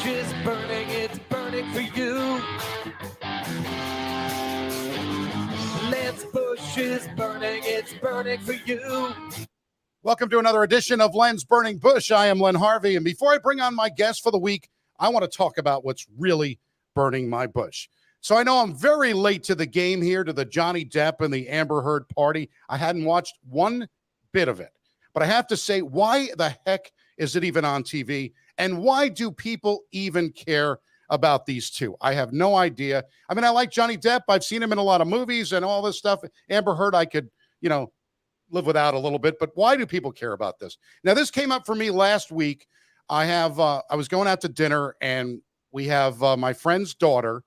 is burning, it's burning for you. Lance Bush is burning, it's burning for you. Welcome to another edition of Len's Burning Bush. I am Len Harvey, and before I bring on my guest for the week, I want to talk about what's really burning my bush. So I know I'm very late to the game here, to the Johnny Depp and the Amber Heard party. I hadn't watched one bit of it, but I have to say, why the heck is it even on TV? And why do people even care about these two? I have no idea. I mean, I like Johnny Depp. I've seen him in a lot of movies and all this stuff. Amber Heard, I could, live without a little bit, but why do people care about this? Now, this came up for me last week. I was going out to dinner, and we have my friend's daughter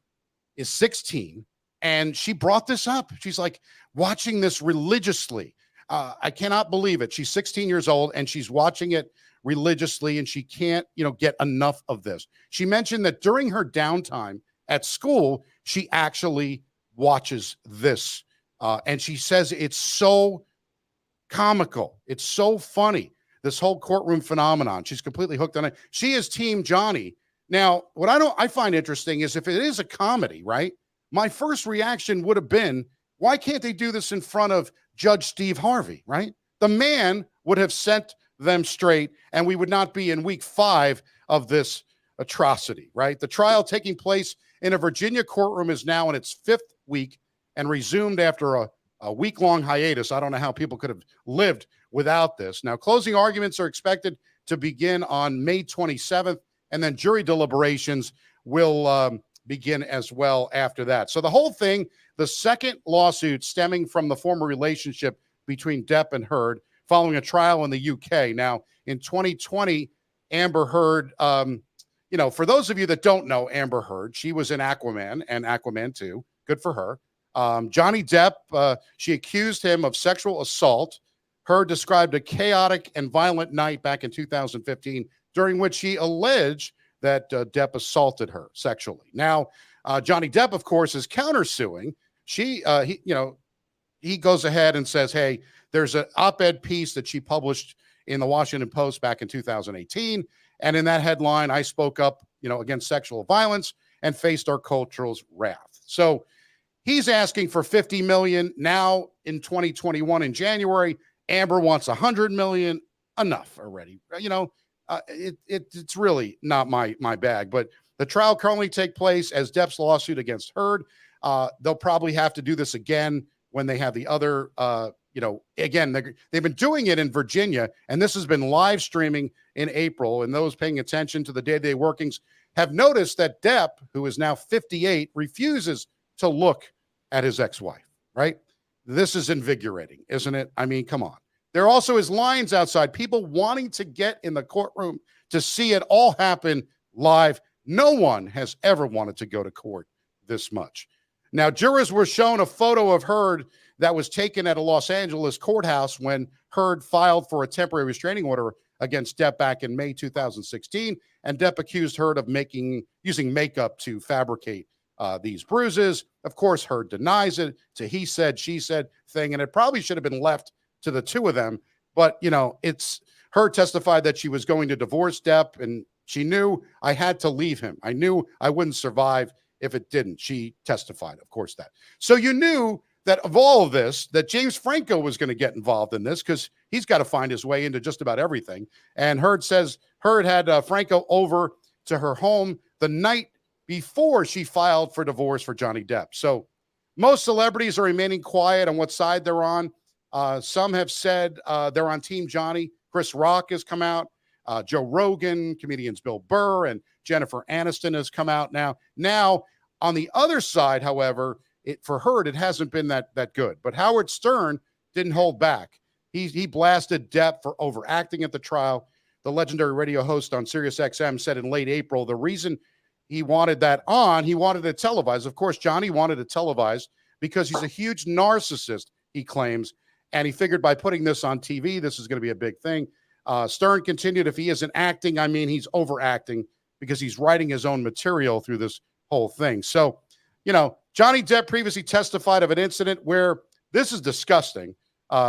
is 16, and she brought this up. She's like watching this religiously. I cannot believe it. She's 16 years old, and she's watching it religiously, and she can't, get enough of this. She mentioned that during her downtime at school, she actually watches this, and she says it's so comical. It's so funny, this whole courtroom phenomenon. She's completely hooked on it. She is Team Johnny. Now, what I find interesting is if it is a comedy, right? My first reaction would have been, why can't they do this in front of Judge Steve Harvey, right? The man would have set them straight, and we would not be in week 5 of this atrocity, right? The trial taking place in a Virginia courtroom is now in its 5th week and resumed after a week-long hiatus. I don't know how people could have lived without this. Now, closing arguments are expected to begin on May 27th, and then jury deliberations will begin as well after that. So the whole thing, the second lawsuit stemming from the former relationship between Depp and Heard following a trial in the UK. Now, in 2020, Amber Heard, for those of you that don't know Amber Heard, she was in Aquaman and Aquaman 2. Good for her. Johnny Depp, she accused him of sexual assault. Heard described a chaotic and violent night back in 2015, during which she alleged that Depp assaulted her sexually. Now, Johnny Depp, of course, is countersuing. He goes ahead and says, hey, there's an op-ed piece that she published in the Washington Post back in 2018. And in that headline, I spoke up, against sexual violence and faced our culture's wrath. So he's asking for $50 million. Now in 2021 in January, Amber wants $100 million. Enough already. It's really not my bag. But the trial currently takes place as Depp's lawsuit against Heard. They'll probably have to do this again when they have the other. Again, they've been doing it in Virginia, and this has been live streaming in April. And those paying attention to the day-to-day workings have noticed that Depp, who is now 58, refuses to look at his ex-wife, right? This is invigorating, isn't it? I mean, come on. There also is lines outside, people wanting to get in the courtroom to see it all happen live. No one has ever wanted to go to court this much. Now, jurors were shown a photo of Heard that was taken at a Los Angeles courthouse when Heard filed for a temporary restraining order against Depp back in May 2016, and Depp accused Heard of using makeup to fabricate these bruises. Of course, Heard denies it. It's a he said, she said thing, and it probably should have been left to the two of them. But, it's Heard testified that she was going to divorce Depp, and she knew I had to leave him. I knew I wouldn't survive if it didn't. She testified, of course, that. So you knew that of all of this, that James Franco was going to get involved in this because he's got to find his way into just about everything. And Heard says Heard had Franco over to her home the night before she filed for divorce for Johnny Depp. So most celebrities are remaining quiet on what side they're on. Some have said they're on Team Johnny. Chris Rock has come out. Joe Rogan, comedians Bill Burr and Jennifer Aniston has come out now. Now, on the other side, however, for Heard, it hasn't been that good. But Howard Stern didn't hold back. He blasted Depp for overacting at the trial. The legendary radio host on SiriusXM said in late April, the reason he wanted that on, he wanted it televised. Of course, Johnny wanted it televised because he's a huge narcissist, he claims. And he figured by putting this on TV, this is going to be a big thing. Stern continued, if he isn't acting, I mean, he's overacting because he's writing his own material through this whole thing. So, Johnny Depp previously testified of an incident where, this is disgusting,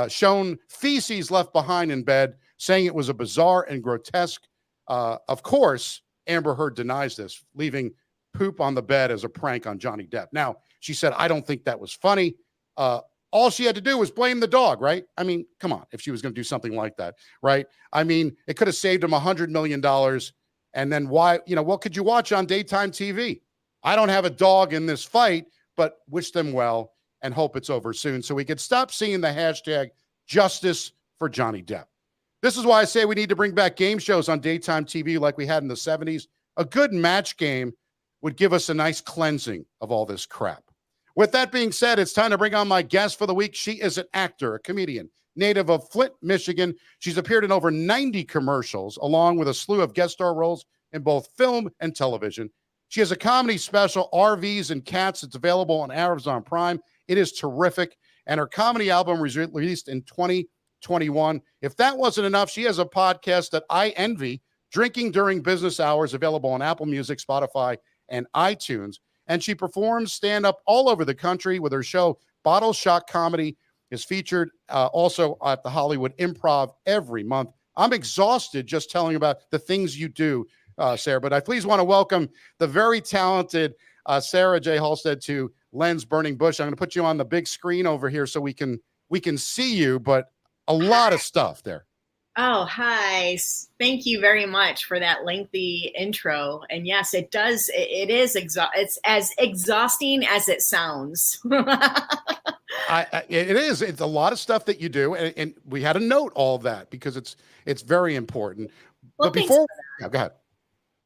shown feces left behind in bed, saying it was a bizarre and grotesque. Of course, Amber Heard denies this, leaving poop on the bed as a prank on Johnny Depp. Now, she said, I don't think that was funny. All she had to do was blame the dog, right? I mean, come on, if she was going to do something like that, right? I mean, it could have saved him $100 million. And then why, what could you watch on daytime TV? I don't have a dog in this fight, but wish them well and hope it's over soon so we could stop seeing the hashtag justice for Johnny Depp. This is why I say we need to bring back game shows on daytime TV like we had in the 70s. A good match game would give us a nice cleansing of all this crap. With that being said, it's time to bring on my guest for the week. She is an actor, a comedian, native of Flint, Michigan. She's appeared in over 90 commercials, along with a slew of guest star roles in both film and television. She has a comedy special, RVs and Cats. It's available on Amazon Prime. It is terrific. And her comedy album was released in 2021. If that wasn't enough, she has a podcast that I envy, Drinking During Business Hours, available on Apple Music, Spotify, and iTunes. And she performs stand-up all over the country with her show Bottle Shot Comedy is featured also at the Hollywood Improv every month. I'm exhausted just telling about the things you do, Sarah, but I please want to welcome the very talented Sarah J. Halstead to Len's Burning Bush. I'm going to put you on the big screen over here so we can see you, but a lot of stuff there. Oh, hi. Thank you very much for that lengthy intro. And yes, it does. It's as exhausting as it sounds. It is. It's a lot of stuff that you do. And we had to note all of that because it's very important. Well, but before, go ahead.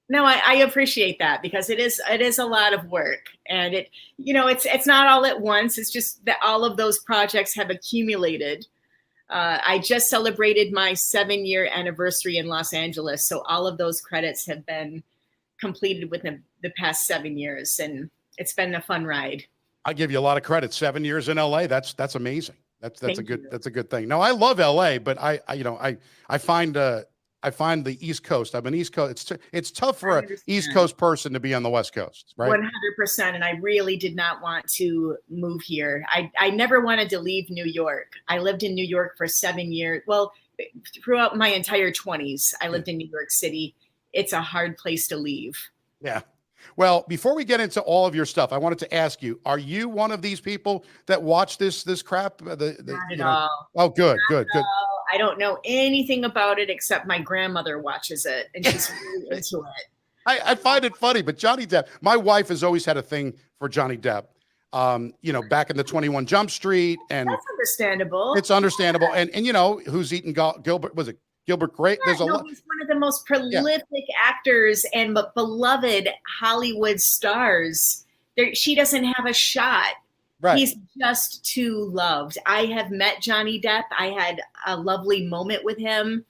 No, I appreciate that because it is a lot of work, and it's not all at once. It's just that all of those projects have accumulated. I just celebrated my 7-year anniversary in Los Angeles. So all of those credits have been completed within the past 7 years. And it's been a fun ride. I give you a lot of credit. 7 years in LA. That's amazing. That's a good thing. No, I love LA, but I find the East Coast. I'm an East Coast. It's tough for an East Coast person to be on the West Coast, right? 100%. And I really did not want to move here. I never wanted to leave New York. I lived in New York for 7 years. Well, throughout my entire 20s, I lived in New York City. It's a hard place to leave. Yeah. Well, before we get into all of your stuff, I wanted to ask you, are you one of these people that watch this crap? Not at all. Oh, good. I don't know anything about it except my grandmother watches it and she's really into it. I find it funny, but Johnny Depp, my wife has always had a thing for Johnny Depp. Back in the 21 Jump Street, and that's understandable. It's understandable. And who's eating Gilbert? Was it Gilbert Grape? Yeah, he's one of the most prolific actors and beloved Hollywood stars. She doesn't have a shot. Right. He's just too loved. I have met Johnny Depp. I had a lovely moment with him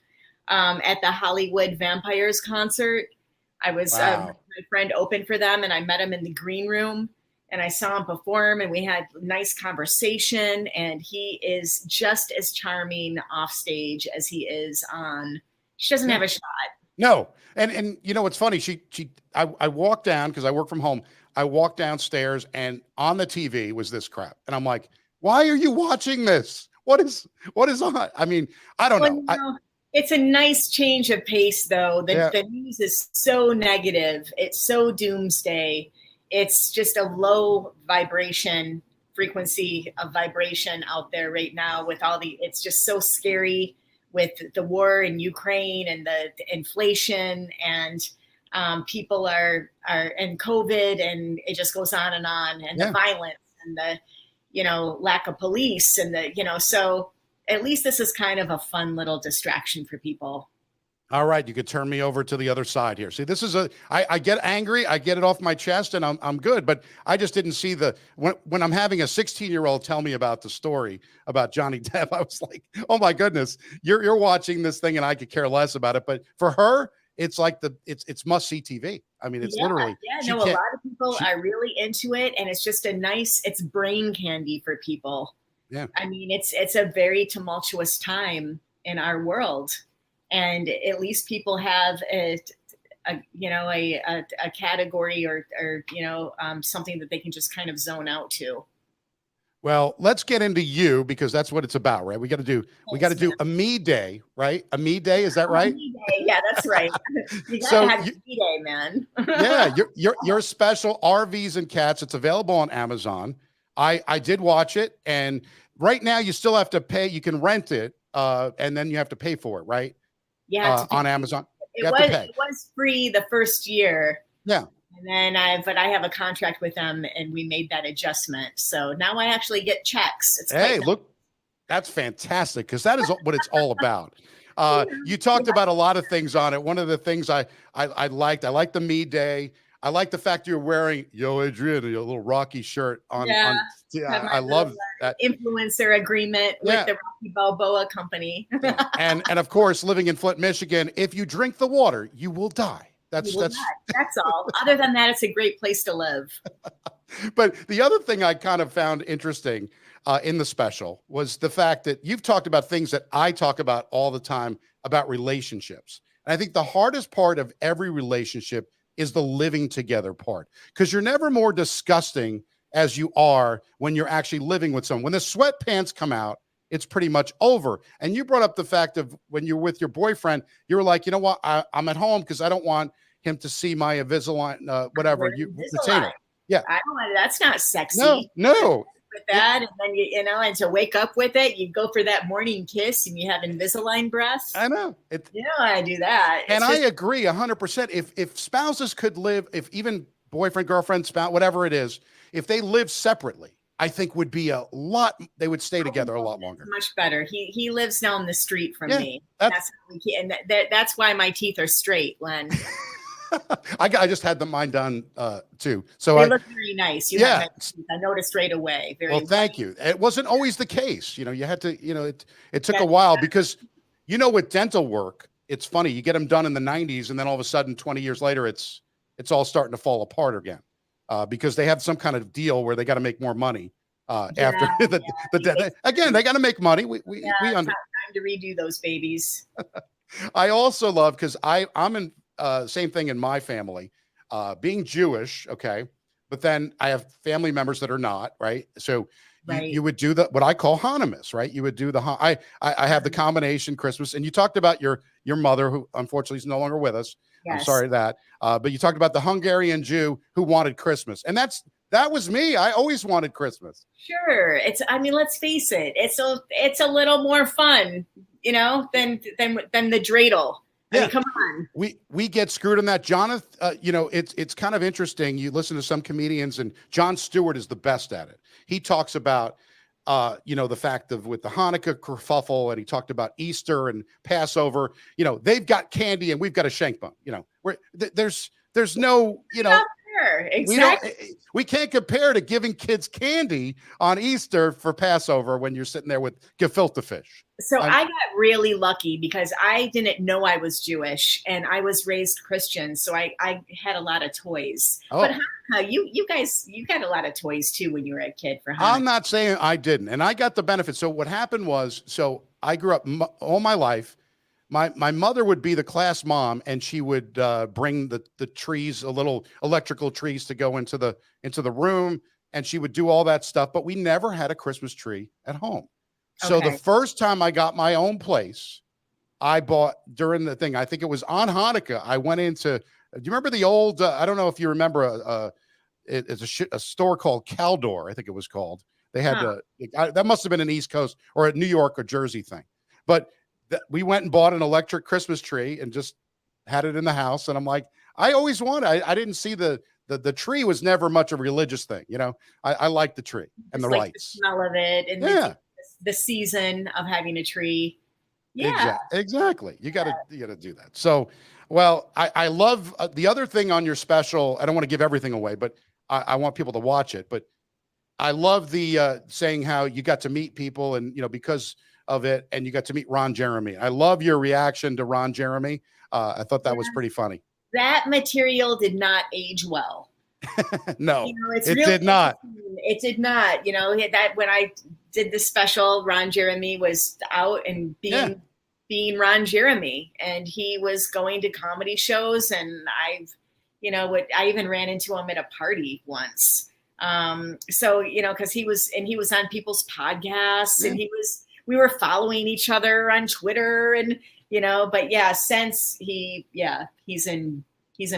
at the Hollywood Vampires concert. I was my friend opened for them, and I met him in the green room, and I saw him perform, and we had a nice conversation. And he is just as charming off stage as he is on. She doesn't have a shot. No, and what's funny? I walked down because I work from home. I walked downstairs and on the TV was this crap. And I'm like, why are you watching this? What is on? I mean, I don't know. It's a nice change of pace, though. The news is so negative. It's so doomsday. It's just a low vibration frequency of vibration out there right now with it's just so scary with the war in Ukraine and the inflation and people are and COVID, and it just goes on, and the violence and the, lack of police and so at least this is kind of a fun little distraction for people. All right. You could turn me over to the other side here. See, this is I get angry. I get it off my chest and I'm good, but I just didn't see when I'm having a 16-year-old tell me about the story about Johnny Depp, I was like, oh my goodness, you're watching this thing and I could care less about it. But for her, it's like it's must see TV. I mean, it's literally. Yeah, no, a lot of people are really into it, and it's just it's brain candy for people. Yeah. I mean, it's a very tumultuous time in our world, and at least people have a category or something that they can just kind of zone out to. Well, let's get into you because that's what it's about, right? We got to do a me day, right? A me day, is that right? Me day. Yeah, that's right. You gotta So have a me day, man. yeah, your special RVs and Cats. It's available on Amazon. I did watch it, and right now you still have to pay. You can rent it, and then you have to pay for it, right? You have to pay. On Amazon, you It have to pay. was free the first year. Yeah. And then I have a contract with them, and we made that adjustment. So now I actually get checks. It's Hey, look, that's fantastic because that is what it's all about. You talked about a lot of things on it. One of the things I liked the me day. I like the fact you're wearing Yo Adrian, your little Rocky shirt on. Yeah, I love that influencer agreement with the Rocky Balboa company. and of course, living in Flint, Michigan, if you drink the water, you will die. That's all. Other than that, it's a great place to live. But the other thing I kind of found interesting in the special was the fact that you've talked about things that I talk about all the time about relationships. And I think the hardest part of every relationship is the living together part, because you're never more disgusting as you are when you're actually living with someone. When the sweatpants come out, it's pretty much over. And you brought up the fact of when you're with your boyfriend, you were like, you know what? I'm at home because I don't want him to see my Invisalign, whatever, retainer. Yeah. I don't want, that's not sexy. No. With that, and then and to wake up with it, you go for that morning kiss, and you have Invisalign breath. I know. You know I do that. And I agree 100%. If spouses could live, if even boyfriend, girlfriend, spouse, whatever it is, if they live separately, I think would be they would stay together a lot longer. Much better. He lives down the street from me. That's why my teeth are straight, Len. I just had mine done too. So they look very nice. I noticed right away. Thank you. It wasn't always the case. You had to, it took a while because, with dental work, it's funny. You get them done in the 90s and then all of a sudden 20 years later, it's all starting to fall apart again because they have some kind of deal where they got to make more money after again, they got to make money. We time to redo those babies. I also love, because I'm in, same thing in my family, being Jewish. Okay. But then I have family members that are not, right? So you would do what I call Hanukkah, right? You would do I have the combination Christmas, and you talked about your mother, who unfortunately is no longer with us. Yes. I'm sorry that, but you talked about the Hungarian Jew who wanted Christmas, and that was me. I always wanted Christmas. Sure. Let's face it. It's a little more fun, than the dreidel. Yeah. I mean, come on. We get screwed on that. Jonathan, it's kind of interesting. You listen to some comedians, and Jon Stewart is the best at it. He talks about, the fact of with the Hanukkah kerfuffle, and he talked about Easter and Passover. They've got candy and we've got a shank bone. There's no, Exactly. We can't compare to giving kids candy on Easter for Passover when you're sitting there with gefilte fish. So I got really lucky because I didn't know I was Jewish, and I was raised Christian. So I had a lot of toys. Oh. But Hanukkah, you guys, you got a lot of toys too when you were a kid for Hanukkah. I'm not saying I didn't, and I got the benefit. So what happened was, I grew up all my life. My mother would be the class mom, and she would bring the trees, a little electrical trees, to go into the room, and she would do all that stuff. But we never had a Christmas tree at home. So the first time I got my own place, I bought during the thing. I think it was on Hanukkah. I went into. Do you remember the old? I don't know if you remember. It's a store called Caldor. I think it was called. They had that must have been an East Coast or a New York or Jersey thing, but. We went and bought an electric Christmas tree and just had it in the house. And I'm like, I always wanted. I didn't see the tree was never much a religious thing. I like the tree and the lights, the smell of it, and the season of having a tree. Yeah, exactly. You got to do that. So, well, I love the other thing on your special. I don't want to give everything away, but I want people to watch it. But I love the saying how you got to meet people, and because of it, and you got to meet Ron Jeremy. I love your reaction to Ron Jeremy. I thought that was pretty funny. That material did not age well. No, it did not. It did not. That when I did the special, Ron Jeremy was out and being Ron Jeremy, and he was going to comedy shows, and I even ran into him at a party once. So, cause he was on people's podcasts and we were following each other on Twitter and, but yeah, since he's in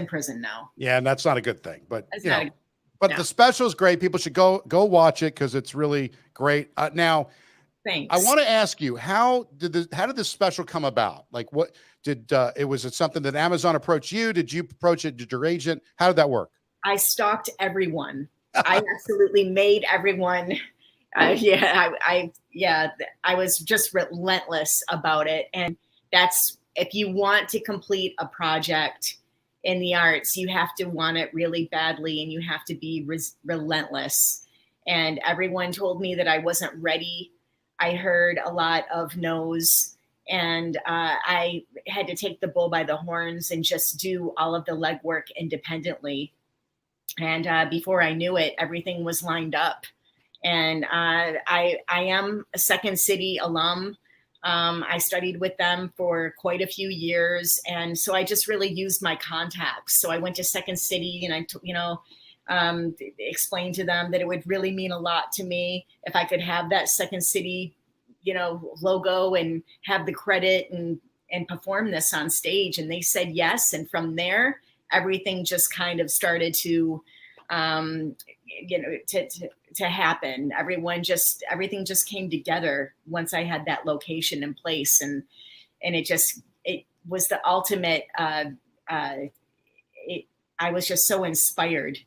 prison now. Yeah. And that's not a good thing, but no. the special is great. People should go watch it, 'cause it's really great. Now, thanks. I want to ask you, how did this special come about? Like, what did, was it something that Amazon approached you? Did you approach it? Did your agent? How did that work? I stalked everyone. I absolutely made everyone. I was just relentless about it. And that's, if you want to complete a project in the arts, you have to want it really badly and you have to be relentless. And everyone told me that I wasn't ready. I heard a lot of no's, and I had to take the bull by the horns and just do all of the legwork independently. And before I knew it, everything was lined up. And I am a Second City alum. I studied with them for quite a few years. And so I just really used my contacts. So I went to Second City and I explained to them that it would really mean a lot to me if I could have that Second City, logo and have the credit and perform this on stage. And they said yes. And from there, everything just kind of started to happen. Everything just came together once I had that location in place, and it was the ultimate. I was just so inspired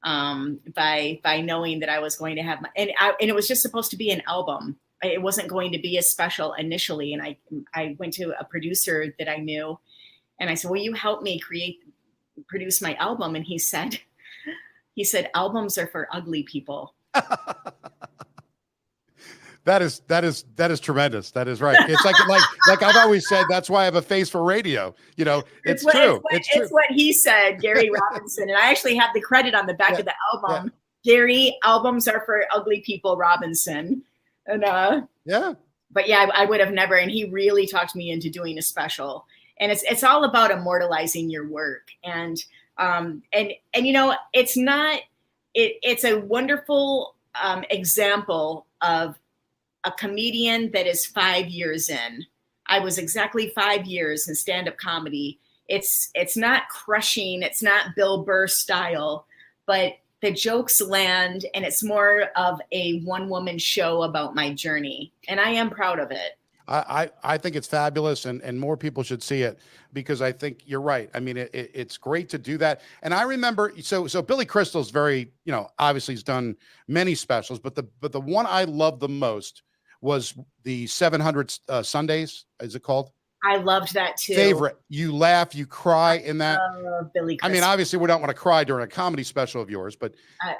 by knowing that I was going to have and it was just supposed to be an album. It wasn't going to be a special initially. And I went to a producer that I knew, and I said, "Will you help me produce my album?" And he said, "Albums are for ugly people." That is tremendous. That is right. It's like I've always said, that's why I have a face for radio. It's true. It's what he said, Gary Robinson. And I actually have the credit on the back of the album. Yeah. Gary, albums are for ugly people, Robinson. And but yeah, I would have never. And he really talked me into doing a special. And it's all about immortalizing your work. And it's not. It's a wonderful example of a comedian that is 5 years in. I was exactly 5 years in stand-up comedy. It's not crushing. It's not Bill Burr style, but the jokes land, and it's more of a one-woman show about my journey. And I am proud of it. I think it's fabulous, and more people should see it, because I think you're right. I mean, it's great to do that. And I remember, so Billy Crystal's very, obviously he's done many specials, but the one I love the most was the 700 Sundays, is it called? I loved that too. Favorite. You laugh, you cry in that. Billy Crystal. I mean, obviously we don't want to cry during a comedy special of yours, but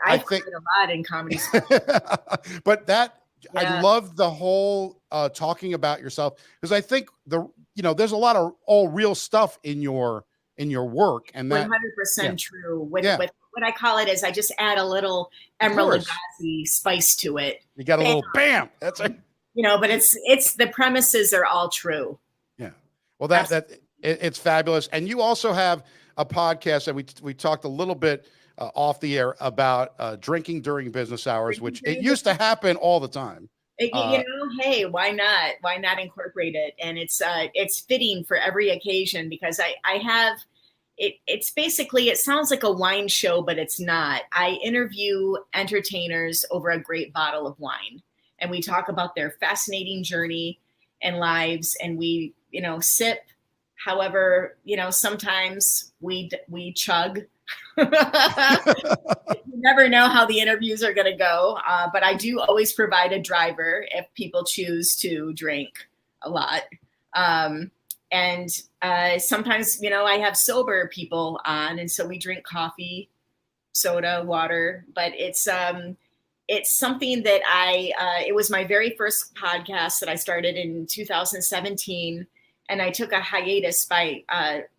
I think a lot in comedy specials. But that, yeah. I love the whole talking about yourself, because I think there's a lot of all real stuff in your work, and that 100% true. With what I call it is, I just add a little Emerald Lagasse spice to it. You got a little bam. That's it. But it's the premises are all true. Yeah. Well, it's fabulous. And you also have a podcast that we talked a little bit off the air about drinking during business hours, which it used to happen all the time. Hey, why not? Why not incorporate it? And it's fitting for every occasion, because I have it's basically, it sounds like a wine show, but it's not. I interview entertainers over a great bottle of wine, and we talk about their fascinating journey and lives, and we sip. However, sometimes we chug. You never know how the interviews are going to go, but I do always provide a driver if people choose to drink a lot. And sometimes, I have sober people on, and so we drink coffee, soda, water. But it's something that it was my very first podcast that I started in 2017, and I took a hiatus by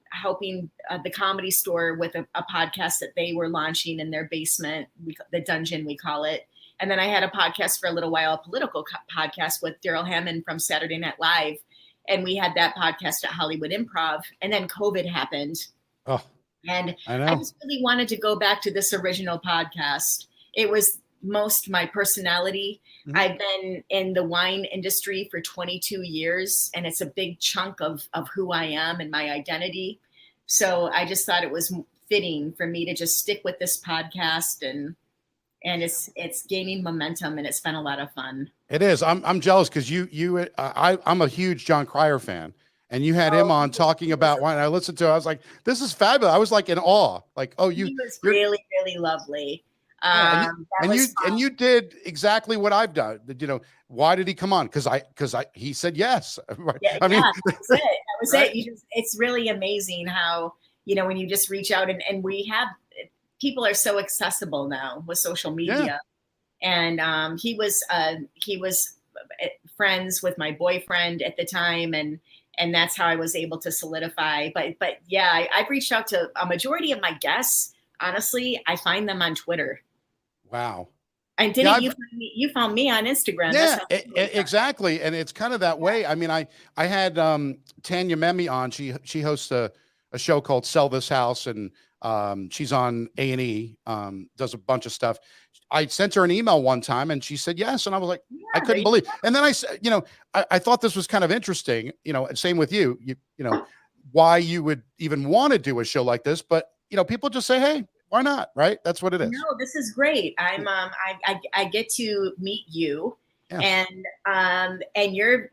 helping the Comedy Store with a podcast that they were launching in their basement, the dungeon, we call it. And then I had a podcast for a little while, a political podcast with Daryl Hammond from Saturday Night Live. And we had that podcast at Hollywood Improv. And then COVID happened. Oh, and I just really wanted to go back to this original podcast. it was most my personality. Mhm. I've been in the wine industry for 22 years, and it's a big chunk of who I am and my identity. So I just thought it was fitting for me to just stick with this podcast, and it's gaining momentum, and it's been a lot of fun. It is. I'm jealous because I'm a huge John Cryer fan, and you had him on talking about wine. I listened to it. I was like, this is fabulous. I was like in awe. Like, oh, He was you're really, really lovely. yeah, That was and fun. you did exactly what I've done. You know, why did he come on? Because he said yes. Yeah, I mean, that was it. That was right? it. It's really amazing how, when you just reach out, and we have, people are so accessible now with social media. And he was friends with my boyfriend at the time, and that's how I was able to solidify. But yeah, I've reached out to a majority of my guests. Honestly, I find them on Twitter. Wow. And Yeah, didn't you find me? You found me on Instagram. That's yeah, how I really found exactly. And it's kind of that way. I mean, I had Tanya Memi on. She hosts a show called Sell This House, and she's on A&E, does a bunch of stuff. I sent her an email one time and she said yes. And I was like, I couldn't believe. And then I said, I thought this was kind of interesting, same with you, why you would even want to do a show like this. But, people just say, hey, why not? Right. That's what it is. No, this is great. I get to meet you, Yeah. and you're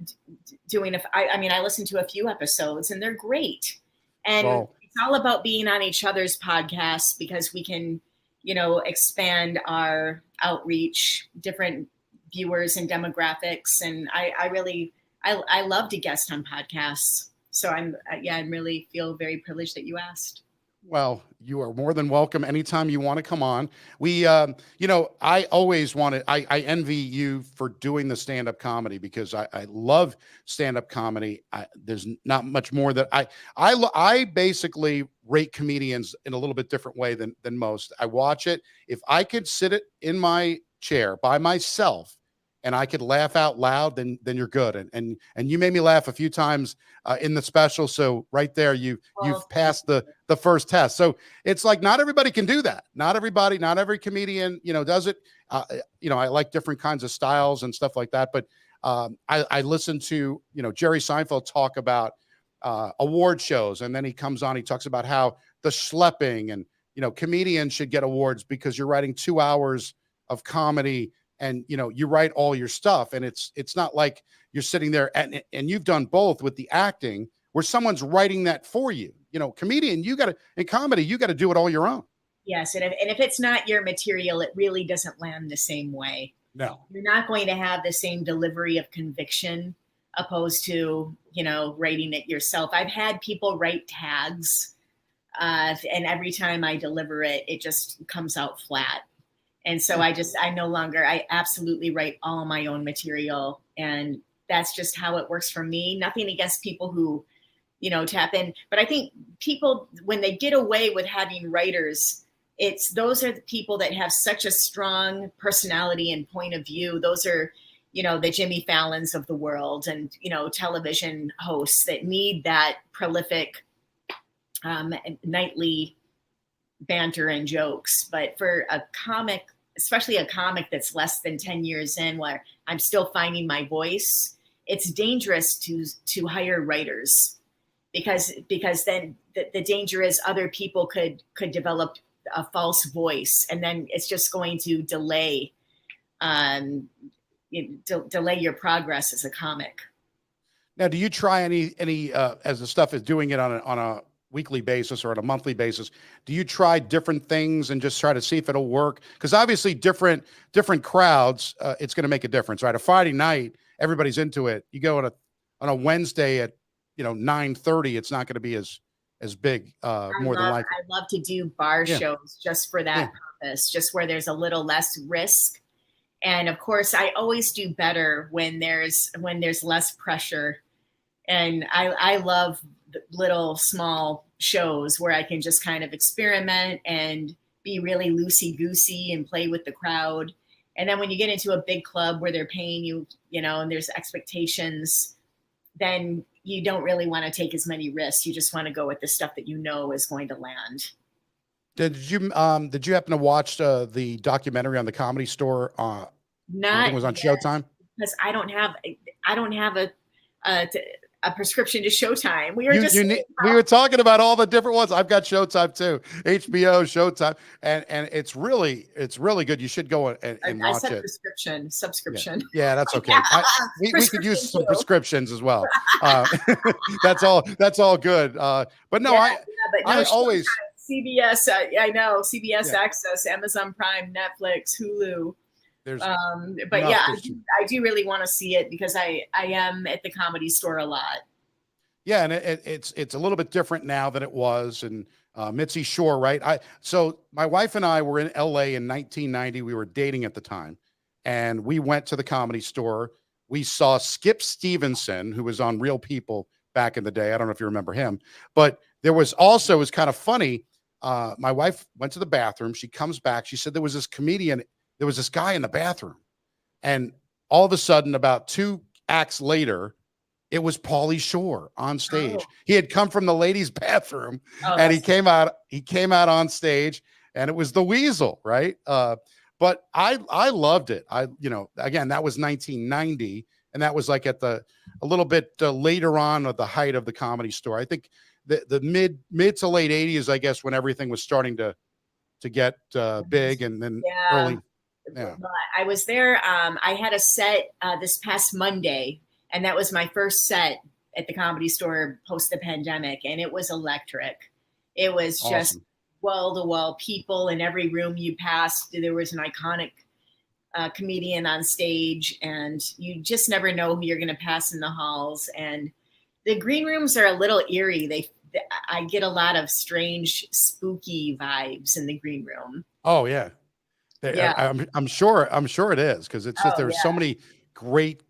doing. I listened to a few episodes, and they're great. And Well, it's all about being on each other's podcasts because we can, expand our outreach, different viewers and demographics. And I love to guest on podcasts. So I really feel very privileged that you asked. well, you are more than welcome anytime you want to come on. We, I always wanted, I envy you for doing the stand-up comedy because I love stand-up comedy. There's not much more that I basically rate comedians in a little bit different way than most. I watch it. If I could sit it in my chair by myself and I could laugh out loud, then you're good. And you made me laugh a few times in the special. So right there, you've passed the first test. So it's like not everybody can do that. Not every comedian, does it. I like different kinds of styles and stuff like that. But I listen to Jerry Seinfeld talk about award shows, and then he comes on. He talks about how the schlepping and comedians should get awards because you're writing 2 hours of comedy. And you write all your stuff, and it's not like you're sitting there and you've done both with the acting where someone's writing that for you. Comedian, in comedy, you got to do it all your own. Yes, and if it's not your material, it really doesn't land the same way. No, you're not going to have the same delivery of conviction opposed to writing it yourself. I've had people write tags, and every time I deliver it, it just comes out flat. And so I absolutely write all my own material. And that's just how it works for me. Nothing against people who, tap in. But I think people, when they get away with having writers, those are the people that have such a strong personality and point of view. Those are, the Jimmy Fallons of the world and, television hosts that need that prolific nightly banter and jokes. But for a comic, especially a comic that's less than 10 years in, where I'm still finding my voice, it's dangerous to hire writers because then the danger is other people could develop a false voice, and then it's just going to delay your progress as a comic. Now, do you try any as the stuff is doing it on a weekly basis or on a monthly basis, do you try different things and just try to see if it'll work? Because obviously different crowds, it's going to make a difference, right? A Friday night, everybody's into it. You go on a Wednesday at 9:30, it's not going to be as big, more than likely. I love to do bar shows just for that purpose, just where there's a little less risk. And of course, I always do better when there's less pressure. And I love little small shows where I can just kind of experiment and be really loosey-goosey and play with the crowd. And then when you get into a big club where they're paying you, and there's expectations, then you don't really want to take as many risks. You just want to go with the stuff that is going to land. Did you happen to watch the documentary on the Comedy Store? I think it Not was on yet, Showtime. because I don't have a, a prescription to Showtime. We were You just you need, we were talking about all the different ones. I've got Showtime too, HBO, Showtime, and it's really good. You should go and I watch said it. prescription, Yeah, subscription. yeah, that's okay. We could use Prescription some too. prescriptions as well. Uh, that's all good. But no, Yeah, but no, I always CBS. I know CBS yeah. Access, Amazon Prime, Netflix, Hulu. There's But enough. yeah, I do really want to see it because I am at the Comedy Store a lot. Yeah, and it's a little bit different now than it was. And Mitzi Shore, right? So my wife and I were in LA in 1990. We were dating at the time, and we went to the Comedy Store. We saw Skip Stevenson, who was on Real People back in the day. I don't know if you remember him, but there was also, it was kind of funny. My wife went to the bathroom. She comes back. She said there was this comedian. There was this guy in the bathroom, and all of a sudden, about 2 acts later, it was Pauly Shore on stage. Oh. He had come from the ladies' bathroom, Oh, and he came out. He came out on stage, and it was the Weasel, right? But I loved it. Again, that was 1990, and that was like at a little bit later on at the height of the Comedy Store. I think the mid to late 80s, I guess, when everything was starting to get big, and then early. Yeah. Well, I was there. I had a set this past Monday, and that was my first set at the Comedy Store post the pandemic, and it was electric. It was just wall to wall people in every room you passed. There was an iconic comedian on stage, and you just never know who you're going to pass in the halls. And the green rooms are a little eerie. I get a lot of strange, spooky vibes in the green room. Oh yeah. Yeah. I'm sure it is, because it's just there's so many great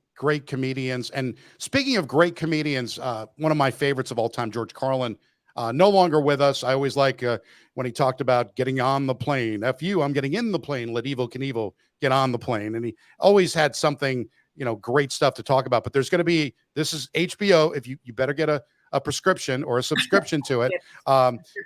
comedians. And speaking of great comedians, one of my favorites of all time, George Carlin, no longer with us. I always like when he talked about getting on the plane. F you, I'm getting in the plane. Let Evel Knievel get on the plane. And he always had something, great stuff to talk about. But there's going to be, this is HBO. If you better get a prescription or a subscription to it,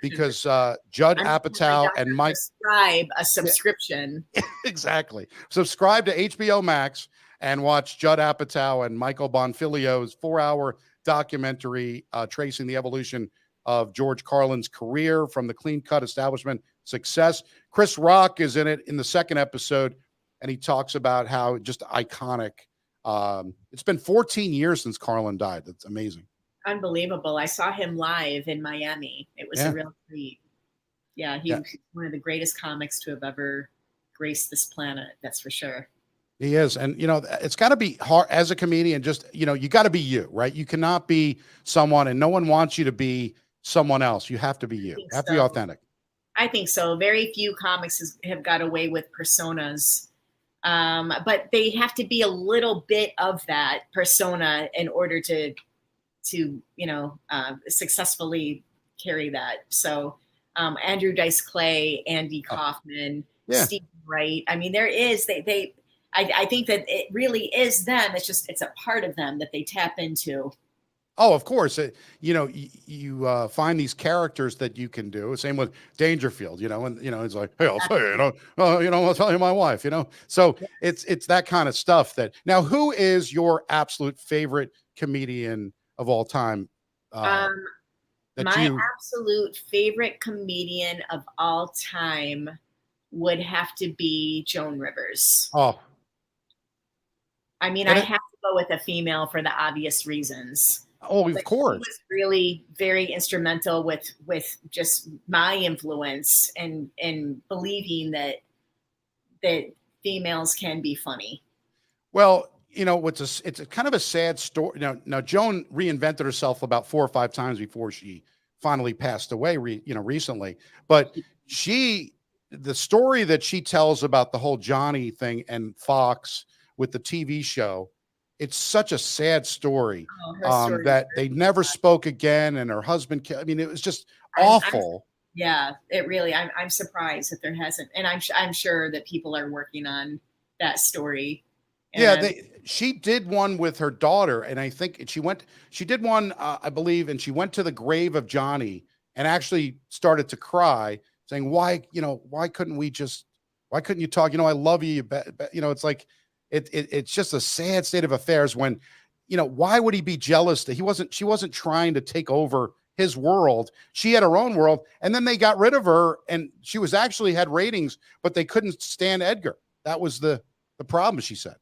because Judd Apatow and Mike subscribe a subscription. Exactly. Subscribe to HBO Max and watch Judd Apatow and Michael Bonfilio's 4-hour documentary tracing the evolution of George Carlin's career from the clean cut establishment success. Chris Rock is in it in the second episode, and he talks about how just iconic. It's been 14 years since Carlin died. That's amazing. Unbelievable. I saw him live in Miami. It was a real treat. Yeah, he's one of the greatest comics to have ever graced this planet. That's for sure. He is. And, it's got to be hard as a comedian. Just, you got to be you, right? You cannot be someone, and no one wants you to be someone else. You have to be you. You have to be authentic. I think so. Very few comics have got away with personas. But they have to be a little bit of that persona in order to successfully carry that. So Andrew Dice Clay, Andy Kaufman, Steve Wright. I mean, there is, I think that it really is them. It's a part of them that they tap into. Oh, of course. You find these characters that you can do. Same with Dangerfield, and, it's like, hey, I'll say, I'll tell you my wife, So it's that kind of stuff that. Now, who is your absolute favorite comedian of all time? Absolute favorite comedian of all time would have to be Joan Rivers. Oh, I mean, I have to go with a female for the obvious reasons. Oh, of course. She was really very instrumental with just my influence and believing that females can be funny. Well, it's a kind of a sad story. Now Joan reinvented herself about 4 or 5 times before she finally passed away, recently. But the story that she tells about the whole Johnny thing and Fox with the TV show, it's such a sad story, that they never spoke again, and her husband. I mean, it was just awful. It really. I'm surprised that there hasn't, and I'm sure that people are working on that story. And she did one with her daughter, and I think she did one, I believe, and she went to the grave of Johnny and actually started to cry, saying, why couldn't you talk? I love you. It's like, it's just a sad state of affairs when, why would he be jealous that she wasn't trying to take over his world. She had her own world, and then they got rid of her, and she was actually had ratings, but they couldn't stand Edgar. That was the problem, she said.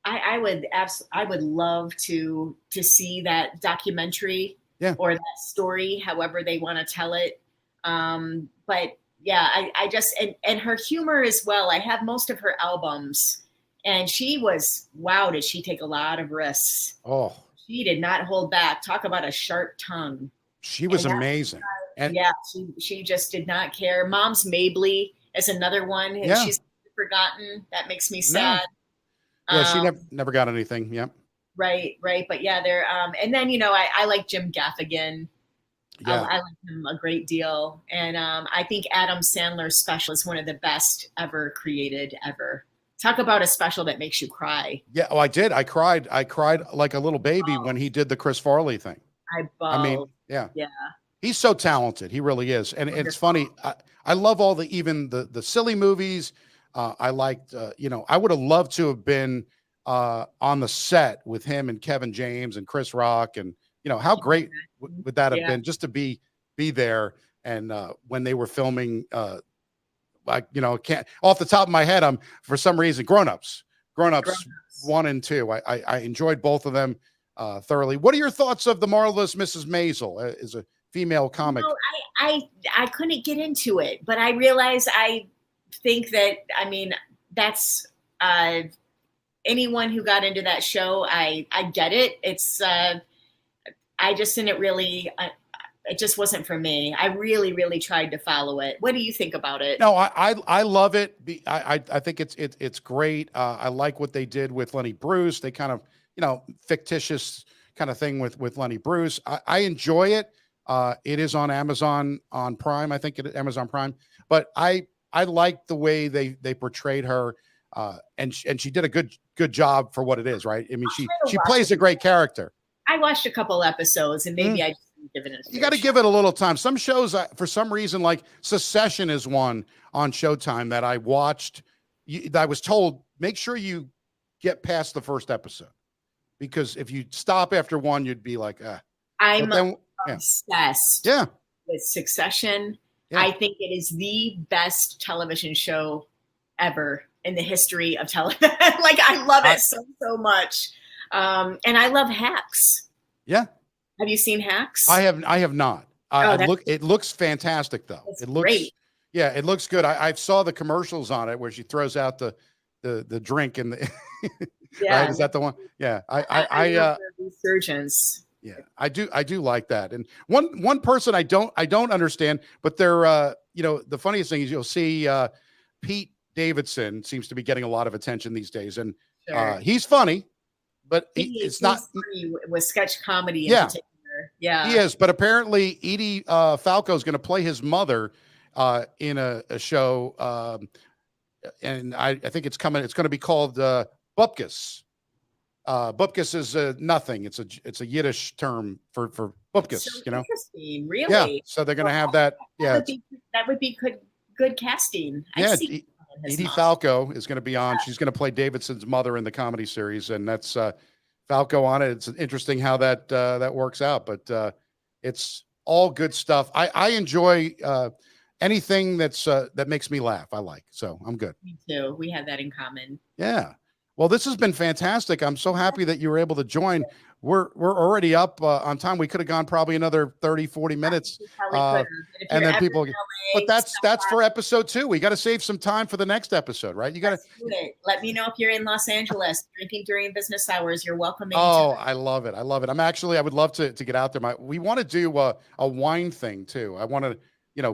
I would love to see that documentary, or that story, however they want to tell it. But yeah, I just, and her humor as well. I have most of her albums, and did she take a lot of risks? Oh, she did not hold back. Talk about a sharp tongue. She was amazing. And she just did not care. Mom's Mabley is another one, and she's forgotten. That makes me sad. Yeah, she never got anything. Yep. Right. But yeah, they're and then I like Jim Gaffigan. Yeah. I like him a great deal. And I think Adam Sandler's special is one of the best ever created ever. Talk about a special that makes you cry. Yeah, I did. I cried like a little baby when he did the Chris Farley thing. I mean, yeah. He's so talented. He really is. And it's funny. I love all even the silly movies. I liked, I would have loved to have been on the set with him and Kevin James and Chris Rock. And, how great would that have been just to be there. And when they were filming, can't off the top of my head, for some reason, Grown Ups 1 and 2. I enjoyed both of them thoroughly. What are your thoughts of The Marvelous Mrs. Maisel as a female comic? I couldn't get into it, but I realize I think that, that's anyone who got into that show, I get it. It's I just didn't really it just wasn't for me. I really, really tried to follow it. What do you think about it? No, I love it. I think it's great. I like what they did with Lenny Bruce. They kind of, fictitious kind of thing with Lenny Bruce. I enjoy it. It is on Amazon on Prime. I think Amazon Prime, but I like the way they portrayed her. And she did a good job for what it is. Right. I mean, she plays a great character. I watched a couple episodes and maybe I just didn't give it you got to give it a little time. Some shows, for some reason, like Succession is one on Showtime that I watched. I was told, make sure you get past the first episode, because if you stop after one, you'd be like, I'm obsessed with Succession. Yeah. I think it is the best television show ever in the history of television. Like, I love it so much. And I love Hacks. Yeah. Have you seen Hacks? I have not. It looks fantastic though. It looks great. Yeah, it looks good. I saw the commercials on it where she throws out the drink and the right? Is that the one? Yeah. I love the resurgence. Yeah, I do like that. And one person I don't understand, but they're the funniest thing is you'll see Pete Davidson seems to be getting a lot of attention these days, and he's funny. But it's not funny with sketch comedy in particular. Yeah, he is. But apparently, Edie Falco is going to play his mother in a show, and I think it's coming. It's going to be called Bupkis. Bupkis is nothing. It's a Yiddish term for Bupkis. So interesting, really. Yeah. So they're going to have that. Yeah, that would be good casting. Edie Falco is going to be on. She's going to play Davidson's mother in the comedy series, and that's Falco on it. It's interesting how that works out, but it's all good stuff. I enjoy anything that makes me laugh. I like, so I'm good. Me too. We have that in common. Yeah. Well, this has been fantastic. I'm so happy that you were able to join. We're already up on time. We could have gone probably another 30, 40 minutes. And then people, but that's for episode 2. We got to save some time for the next episode, right? You got to let me know if you're in Los Angeles drinking during business hours. You're welcome. Oh, I love it. I love it. I would love to get out there. We want to do a wine thing too. I want to,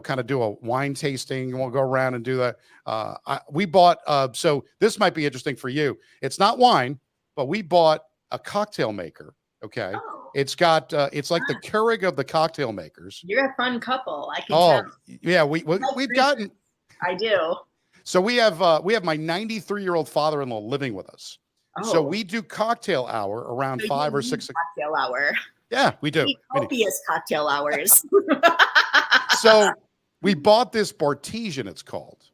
kind of do a wine tasting. We'll go around and do that. We bought, so this might be interesting for you. It's not wine, but we bought a cocktail maker. Okay. Oh. It's got, it's like the Keurig of the cocktail makers. You're a fun couple. I can tell. Yeah. We've gotten. I do. So we have my 93-year-old father-in-law living with us. Oh. So we do cocktail hour around 5 or 6. Cocktail hour. Yeah, we do. Copious cocktail hours. So we bought this Bartesian, it's called,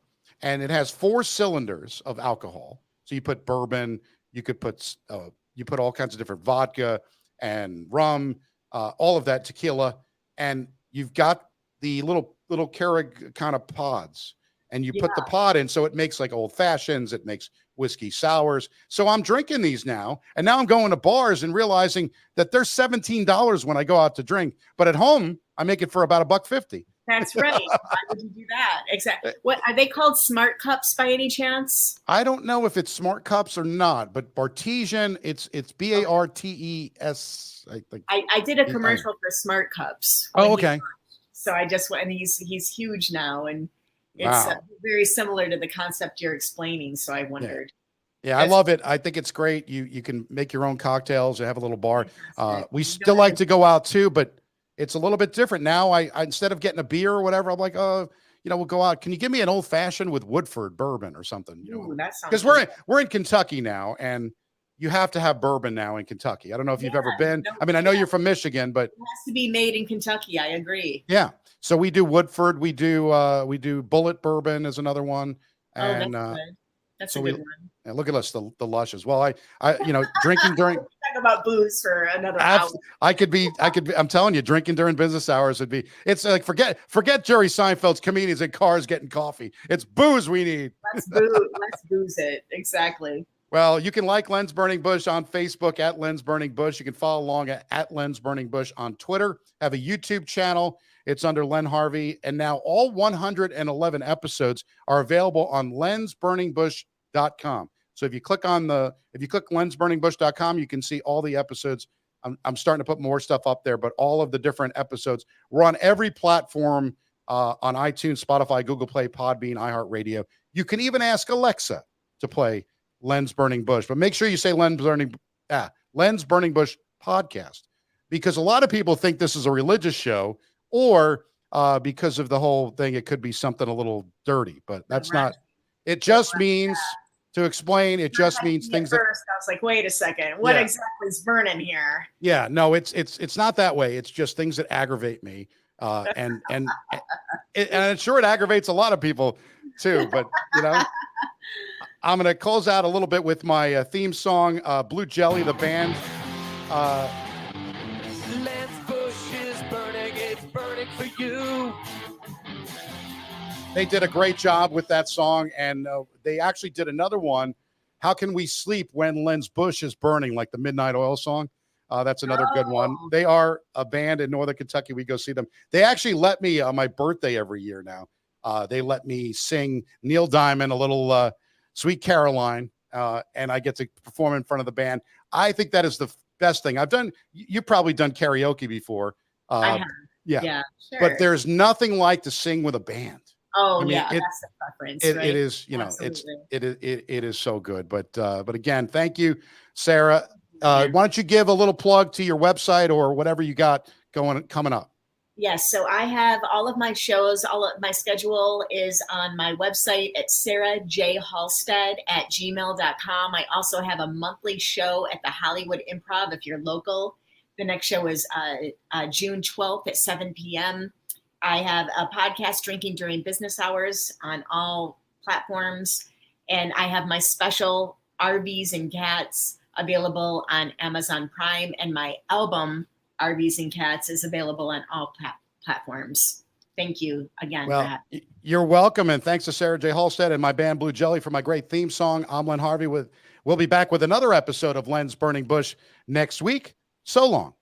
and it has 4 cylinders of alcohol. So you put bourbon, you put all kinds of different vodka and rum, all of that, tequila, and you've got the little Keurig kind of pods, and you put the pod in, so it makes like old fashions, it makes whiskey sours. So I'm drinking these now, and now I'm going to bars and realizing that they're $17 when I go out to drink, but at home I make it for about $1.50. That's right. Why would you do that? Exactly. What are they called? Smart cups by any chance? I don't know if it's smart cups or not, but Bartesian, it's BARTES. I did a commercial for smart cups. Oh, okay. So I just went, and he's huge now, and it's Wow. very similar to the concept you're explaining. So I wondered. Yeah, I love it. I think it's great. You can make your own cocktails and have a little bar. We still like to go out too, but it's a little bit different now. I instead of getting a beer or whatever, I'm like, we'll go out. Can you give me an old fashioned with Woodford bourbon or something? Ooh, that sounds because we're in Kentucky now, and you have to have bourbon now in Kentucky. I don't know if you've ever been. I mean, I know you're from Michigan, but it has to be made in Kentucky. I agree. Yeah. So we do Woodford. We do Bullet Bourbon is another one. And that's good. That's so a good one. and look at us, the lushes. Well, I drinking during talk about booze for another hour. I could be, I'm telling you, drinking during business hours would be, it's like, forget Jerry Seinfeld's comedians in cars getting coffee. It's booze we need. Let's booze it. Exactly. Well, you can like Lens Burning Bush on Facebook at Lens Burning Bush. You can follow along at Lens Burning Bush on Twitter. Have a YouTube channel. It's under Len Harvey. And now all 111 episodes are available on lensburningbush.com. So if you click lensburningbush.com, you can see all the episodes. I'm starting to put more stuff up there, but all of the different episodes. We're on every platform, on iTunes, Spotify, Google Play, Podbean, iHeartRadio. You can even ask Alexa to play Lens Burning Bush, but make sure you say Lens Burning Bush podcast, because a lot of people think this is a religious show, or because of the whole thing, it could be something a little dirty, but that's not. It just means to explain. It just means things. First, I was like, wait a second, what exactly is burning here? Yeah, no, it's not that way. It's just things that aggravate me, and it's sure it aggravates a lot of people too. But I'm going to close out a little bit with my theme song, Blue Jelly, the band. Lens Bush is burning, it's burning for you. They did a great job with that song, and they actually did another one, How Can We Sleep When Lens Bush is Burning, like the Midnight Oil song. That's another good one. They are a band in Northern Kentucky. We go see them. They actually let me, on my birthday every year now, they let me sing Neil Diamond, a little Sweet Caroline, and I get to perform in front of the band. I think that is the best thing I've done. You've probably done karaoke before. I have. Yeah, sure. But there's nothing like to sing with a band. Oh, that's the preference. It right? is, it is so good. But again, thank you, Sarah. Why don't you give a little plug to your website or whatever you got coming up? Yes, so I have all of my shows, all of my schedule is on my website at sarahjhalstead@gmail.com. I also have a monthly show at the Hollywood Improv if you're local. The next show is June 12th at 7 p.m. I have a podcast, Drinking During Business Hours, on all platforms. And I have my special RVs and Cats available on Amazon Prime. And my album, RVs and Cats, is available on all platforms. Thank you again for that. You're welcome. And thanks to Sarah J. Halstead and my band Blue Jelly for my great theme song. I'm Len Harvey. We'll be back with another episode of Lens Burning Bush next week. So long.